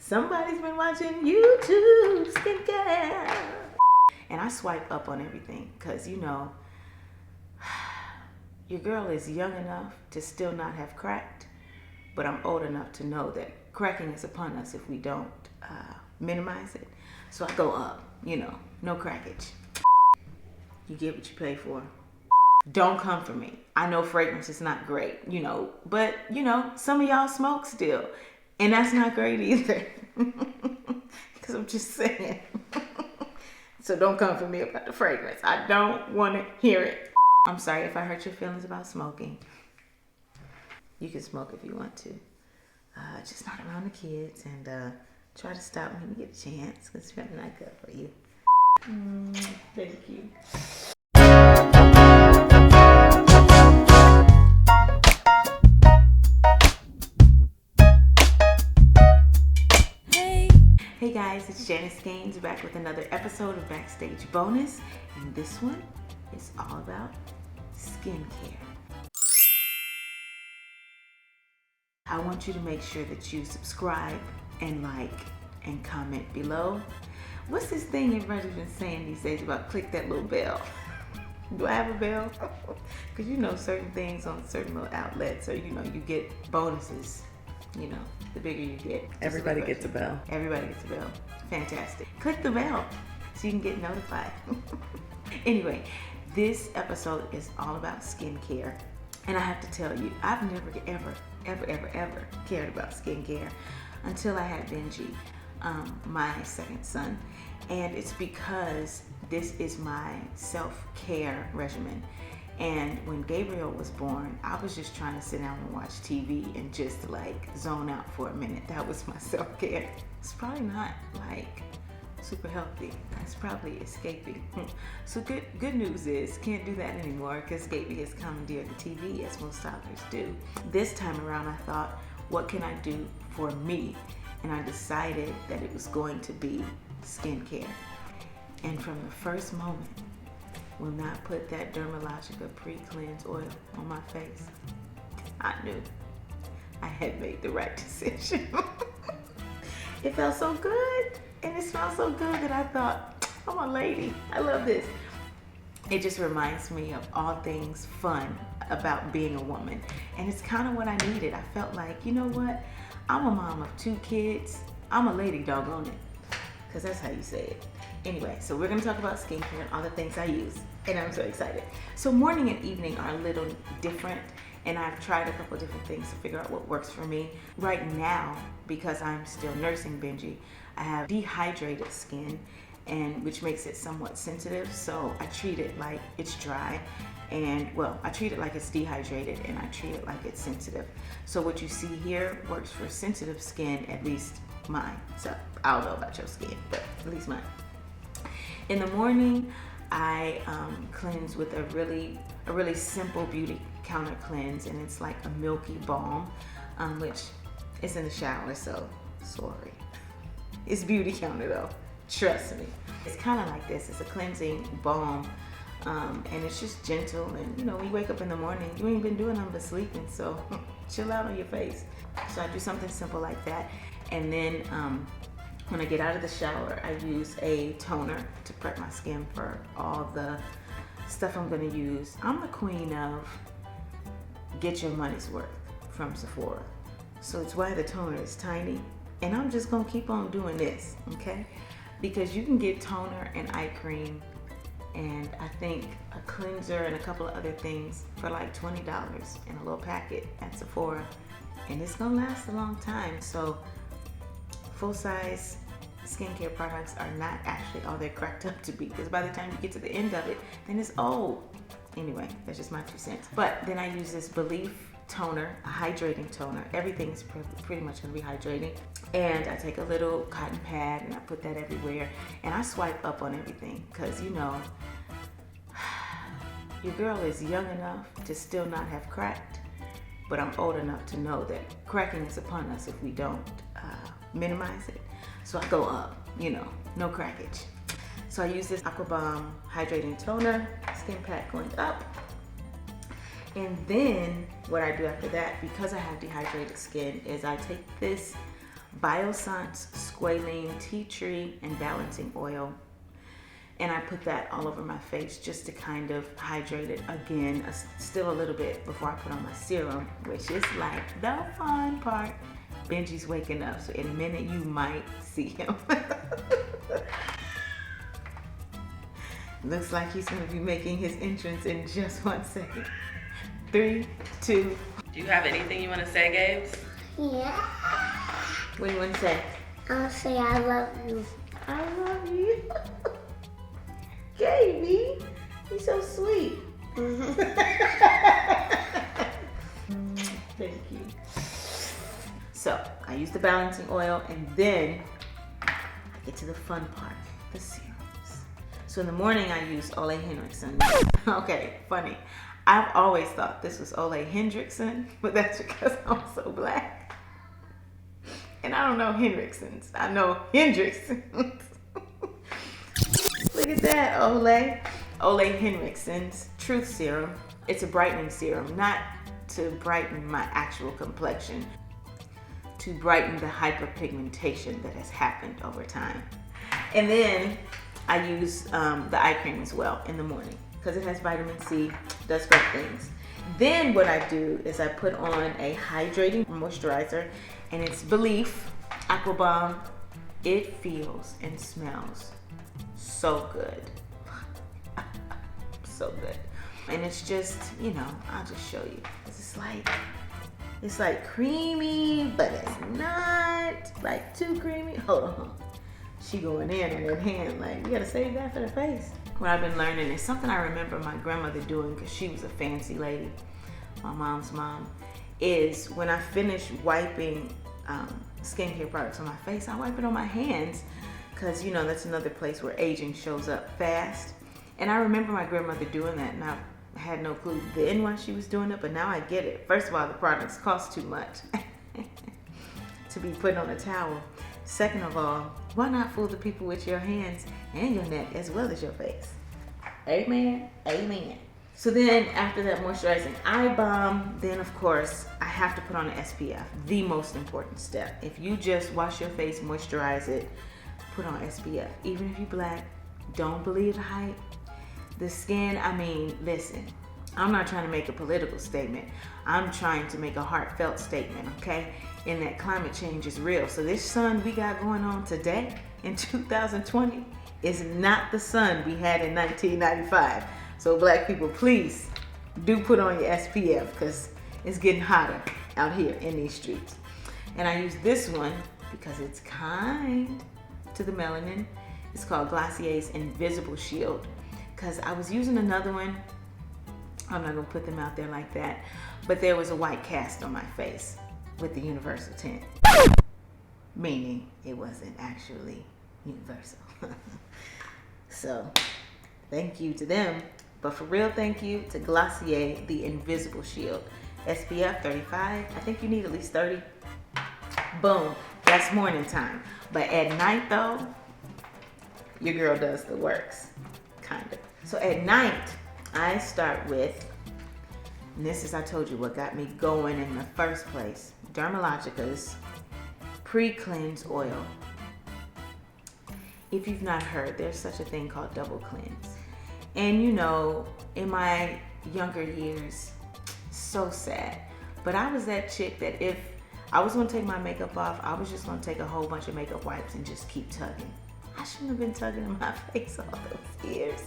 Somebody's been watching YouTube skincare. And I swipe up on everything because, you know, your girl is young enough to still not have cracked, but I'm old enough to know that cracking is upon us if we don't minimize it. So I go up, you know, no crackage. You get what you pay for. Don't come for me. I know fragrance is not great, you know, but, you know, some of y'all smoke still, and that's not great either. Because I'm just saying. So don't come for me about the fragrance. I don't want to hear it. I'm sorry if I hurt your feelings about smoking. You can smoke if you want to. Just not around the kids, and try to stop when you get a chance, because it's really not good for you. Thank you. Hey guys, it's Janice Gaines back with another episode of Backstage Bonus, and this one is all about skincare. I want you to make sure that you subscribe and like and comment below. What's this thing everybody's been saying these days about click that little bell? Do I have a bell? Because you know certain things on certain little outlets, or you know you get bonuses. You know, the bigger you get. Everybody gets a bell. Everybody gets a bell. Fantastic. Click the bell so you can get notified. Anyway, this episode is all about skincare. And I have to tell you, I've never, ever cared about skincare until I had Benji, my second son. And it's because this is my self-care regimen. And when Gabriel was born, I was just trying to sit down and watch TV and just like zone out for a minute. That was my self-care. It's probably not like super healthy. That's probably escaping. So good news is, can't do that anymore because Gaby has commandeered the TV as most toddlers do. This time around I thought, what can I do for me? And I decided that it was going to be skincare. And from the first moment, when I put that Dermalogica Pre-Cleanse oil on my face, I knew I had made the right decision. It felt so good, and it smelled so good that I thought, I'm a lady. I love this. It just reminds me of all things fun about being a woman, and it's kind of what I needed. I felt like, you know what? I'm a mom of 2 kids. I'm a lady, doggone it, because that's how you say it. Anyway, so we're going to talk about skincare and all the things I use, and I'm so excited. So morning and evening are a little different, and I've tried a couple different things to figure out what works for me. Right now, because I'm still nursing Benji, I have dehydrated skin, and which makes it somewhat sensitive, so I treat it like it's dry, and well, I treat it like it's dehydrated, and I treat it like it's sensitive. So what you see here works for sensitive skin, at least mine. So I don't know about your skin, but at least mine. In the morning, I cleanse with a really simple beauty counter cleanse, and it's like a milky balm, which is in the shower, so sorry. It's beauty counter though, trust me. It's kind of like this. It's a cleansing balm, and it's just gentle. And you know, when you wake up in the morning, you ain't been doing nothing but sleeping, so chill out on your face. So I do something simple like that, and then when I get out of the shower, I use a toner to prep my skin for all the stuff I'm gonna use. I'm the queen of get your money's worth from Sephora. So it's why the toner is tiny. And I'm just gonna keep on doing this, okay? Because you can get toner and eye cream and I think a cleanser and a couple of other things for like $20 in a little packet at Sephora. And it's gonna last a long time. So full-size skincare products are not actually all they're cracked up to be, because by the time you get to the end of it, then it's old. Anyway, that's just my 2 cents. But then I use this Belif toner, a hydrating toner. Everything is pretty much gonna be hydrating. And I take a little cotton pad and I put that everywhere, and I swipe up on everything, because you know, your girl is young enough to still not have cracked, but I'm old enough to know that cracking is upon us if we don't minimize it. So I go up, you know, no crackage. So I use this Aquabomb hydrating toner, skin pack going up. And then what I do after that, because I have dehydrated skin, is I take this Biossance Squalene Tea Tree and Balancing Oil. And I put that all over my face just to kind of hydrate it again, still a little bit before I put on my serum, which is like the fun part. Benji's waking up, so in a minute you might see him. Looks like he's gonna be making his entrance in just 1 second. 3, 2. Do you have anything you want to say, Gabes? Yeah. What do you want to say? I'll say I love you. I love you. Gaby, you're so sweet. Thank you. So I use the balancing oil, and then I get to the fun part, the serums. So in the morning I use Ole Henriksen. Okay, funny. I've always thought this was Ole Hendrickson, but that's because I'm so black. And I don't know Henriksons. I know Hendricksons. Look at that, Ole. Ole Henriksen's Truth Serum. It's a brightening serum, not to brighten my actual complexion, to brighten the hyperpigmentation that has happened over time. And then I use the eye cream as well in the morning because it has vitamin C, does great things. Then what I do is I put on a hydrating moisturizer, and it's Belif Aqua Bomb. It feels and smells so good. So good. And it's just, you know, I'll just show you. It's like creamy, but it's not like too creamy. Hold on. She going in on that hand, like, you gotta save that for the face. What I've been learning is something I remember my grandmother doing, because she was a fancy lady, my mom's mom, is when I finish wiping skincare products on my face, I wipe it on my hands, because, you know, that's another place where aging shows up fast. And I remember my grandmother doing that, and I had no clue then why she was doing it, but now I get it. First of all, the products cost too much to be put on a towel. Second of all, why not fool the people with your hands and your neck as well as your face? Amen, amen. So then after that moisturizing eye balm, then of course I have to put on an SPF, the most important step. If you just wash your face, moisturize it, put on SPF. Even if you're black, don't believe the hype. The skin, I mean, listen, I'm not trying to make a political statement. I'm trying to make a heartfelt statement, okay? And that climate change is real. So this sun we got going on today in 2020 is not the sun we had in 1995. So black people, please do put on your SPF, because it's getting hotter out here in these streets. And I use this one because it's kind to the melanin. It's called Glossier's Invisible Shield, because I was using another one. I'm not gonna put them out there like that, but there was a white cast on my face with the universal tint, meaning it wasn't actually universal. So thank you to them, but for real, thank you to Glossier, the Invisible Shield. SPF 35, I think you need at least 30. Boom, that's morning time. But at night though, your girl does the works, kind of. So at night, I start with, and this is, I told you, what got me going in the first place, Dermalogica's Pre-Cleanse Oil. If you've not heard, there's such a thing called double cleanse. And you know, in my younger years, so sad, but I was that chick that if I was gonna take my makeup off, I was just gonna take a whole bunch of makeup wipes and just keep tugging. I shouldn't have been tugging in my face all those years,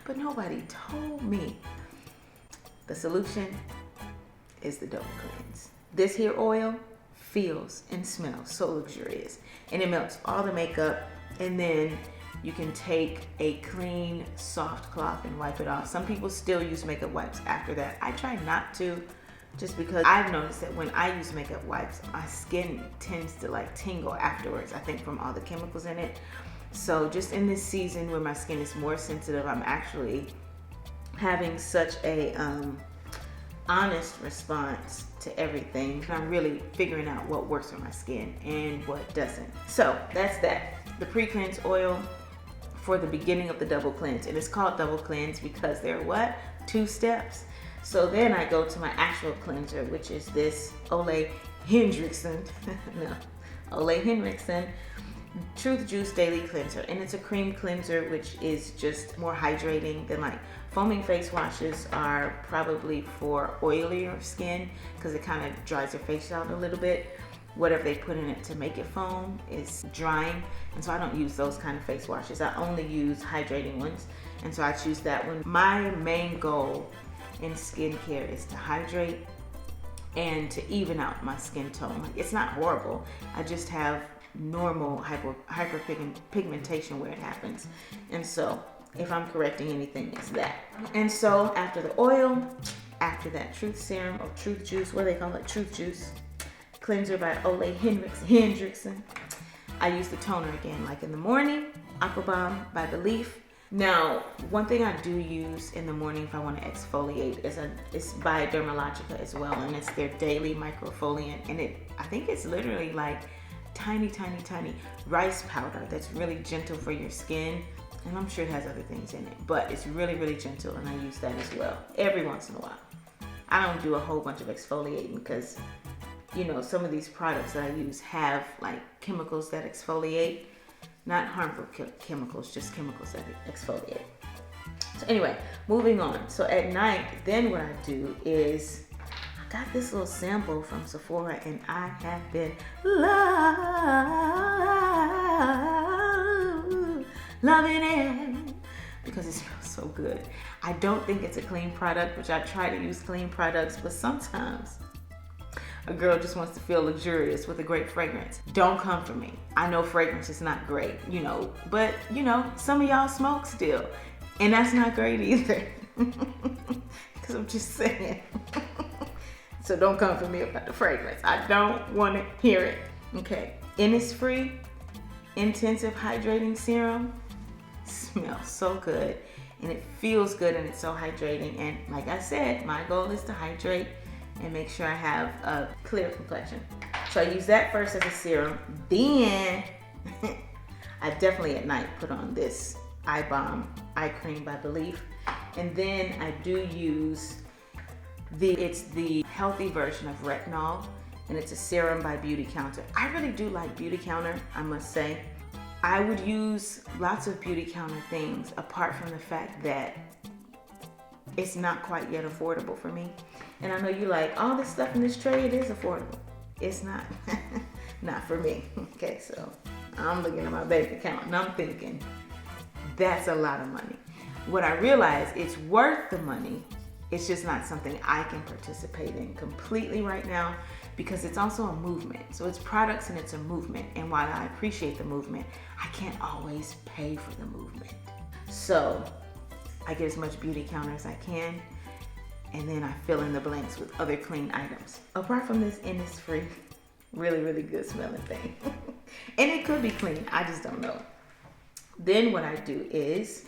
but nobody told me. The solution is the double cleanse. This here oil feels and smells so luxurious, and it melts all the makeup, and then you can take a clean, soft cloth and wipe it off. Some people still use makeup wipes after that. I try not to, just because I've noticed that when I use makeup wipes, my skin tends to like tingle afterwards, I think from all the chemicals in it. So just in this season where my skin is more sensitive, I'm actually having such a honest response to everything. I'm really figuring out what works for my skin and what doesn't. So that's that. The pre-cleanse oil for the beginning of the double cleanse. And it's called double cleanse because there are what? 2 steps. So then I go to my actual cleanser, which is this Ole Hendrickson. No, Ole Henriksen Truth Juice Daily Cleanser. And it's a cream cleanser, which is just more hydrating than like foaming face washes are probably for oilier skin because it kind of dries your face out a little bit. Whatever they put in it to make it foam is drying, and so I don't use those kind of face washes. I only use hydrating ones, and so I choose that one. My main goal in skincare is to hydrate and to even out my skin tone. It's not horrible. I just have normal hyperpigmentation where it happens, and so if I'm correcting anything, it's that. And so after the oil, after that Truth Serum or Truth Juice, what do they call it? Truth Juice Cleanser by Ole Henriksen. I use the toner again, like in the morning, Aquabalm by Belif. Now, one thing I do use in the morning if I want to exfoliate is by Dermalogica as well, and it's their daily microfoliant, and I think it's literally like tiny rice powder that's really gentle for your skin, and I'm sure it has other things in it, but it's really gentle, and I use that as well every once in a while. I don't do a whole bunch of exfoliating because some of these products that I use have like chemicals that exfoliate, not harmful chemicals, just chemicals that exfoliate. So anyway, moving on. So at night, then what I do is I got this little sample from Sephora, and I have been loving it because it smells so good. I don't think it's a clean product, which I try to use clean products, but sometimes a girl just wants to feel luxurious with a great fragrance. Don't come for me. I know fragrance is not great, but some of y'all smoke still, and that's not great either. Because I'm just saying. So don't come for me about the fragrance. I don't want to hear it. Okay. Innisfree Intensive Hydrating Serum smells so good, and it feels good, and it's so hydrating. And like I said, my goal is to hydrate and make sure I have a clear complexion. So I use that first as a serum. Then I definitely at night put on this Eye Balm Eye Cream by Belif. And then I do use it's the healthy version of retinol, and it's a serum by Beauty Counter. I really do like Beauty Counter, I must say. I would use lots of Beauty Counter things apart from the fact that it's not quite yet affordable for me. And I know you like all this stuff in this tray, it is affordable. It's not, not for me. Okay, so I'm looking at my bank account and I'm thinking, that's a lot of money. What I realize, it's worth the money. It's just not something I can participate in completely right now because it's also a movement. So it's products and it's a movement. And while I appreciate the movement, I can't always pay for the movement. So I get as much Beauty Counter as I can, and then I fill in the blanks with other clean items. Apart from this Innisfree, really good smelling thing. And it could be clean, I just don't know. Then what I do is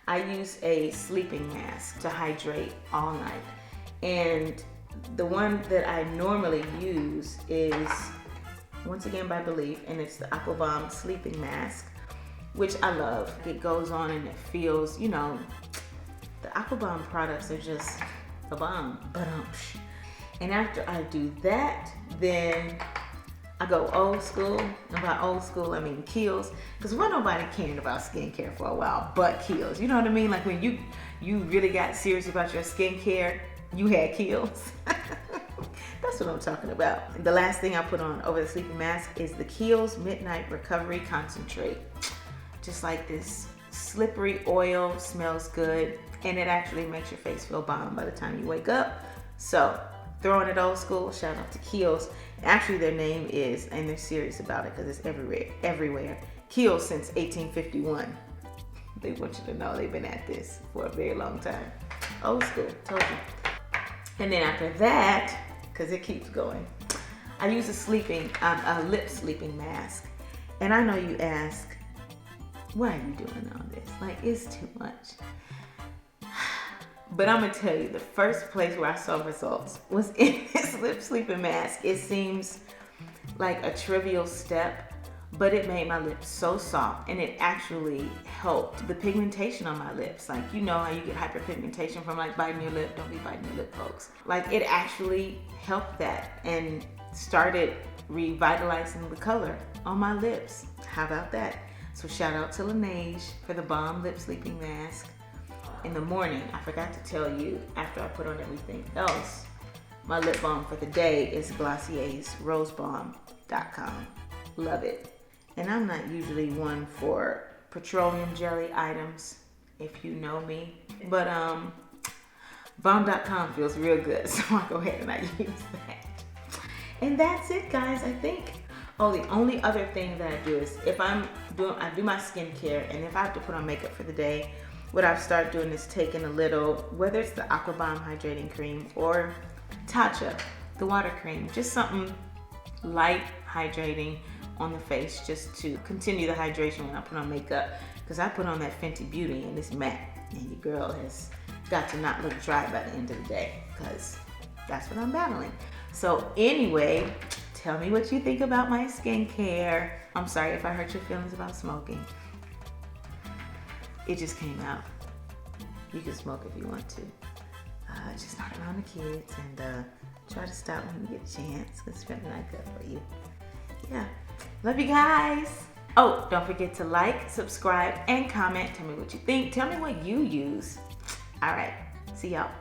I use a sleeping mask to hydrate all night. And the one that I normally use is, once again by Belif, and it's the Aquabalm Sleeping Mask, which I love. It goes on and it feels, the Aquabalm products are just a bomb. And after I do that, then I go old school. And by old school, I mean Kiehl's. Because wasn't nobody caring about skincare for a while but Kiehl's. You know what I mean? Like when you really got serious about your skincare, you had Kiehl's. That's what I'm talking about. The last thing I put on over the sleeping mask is the Kiehl's Midnight Recovery Concentrate. Just like this slippery oil, smells good, and it actually makes your face feel bomb by the time you wake up. So throwing it old school, shout out to Kiehl's. Actually their name is, and they're serious about it because it's everywhere. Kiehl's since 1851. They want you to know they've been at this for a very long time. Old school, told you. And then after that, because it keeps going, I use a lip sleeping mask. And I know you ask, why are you doing all this? Like, it's too much. But I'm gonna tell you, the first place where I saw results was in this lip sleeping mask. It seems like a trivial step, but it made my lips so soft, and it actually helped the pigmentation on my lips. Like, you know how you get hyperpigmentation from like biting your lip? Don't be biting your lip, folks. Like, it actually helped that and started revitalizing the color on my lips. How about that? So shout out to Laneige for the Balm Lip Sleeping Mask. In the morning, I forgot to tell you, after I put on everything else, my lip balm for the day is Glossier's rosebalm.com. Love it. And I'm not usually one for petroleum jelly items, if you know me. But balm.com feels real good, so I go ahead and I use that. And that's it, guys. I think, the only other thing that I do is I do my skincare, and if I have to put on makeup for the day, what I've started doing is taking a little, whether it's the Aquabomb Hydrating Cream or Tatcha, the water cream, just something light hydrating on the face just to continue the hydration when I put on makeup, because I put on that Fenty Beauty and it's matte, and your girl has got to not look dry by the end of the day, because that's what I'm battling. So anyway, tell me what you think about my skincare. I'm sorry if I hurt your feelings about smoking. It just came out. You can smoke if you want to. Just not around the kids, and try to stop when you get a chance, because it's really not good for you. Yeah. Love you guys. Oh, don't forget to like, subscribe, and comment. Tell me what you think. Tell me what you use. All right. See y'all.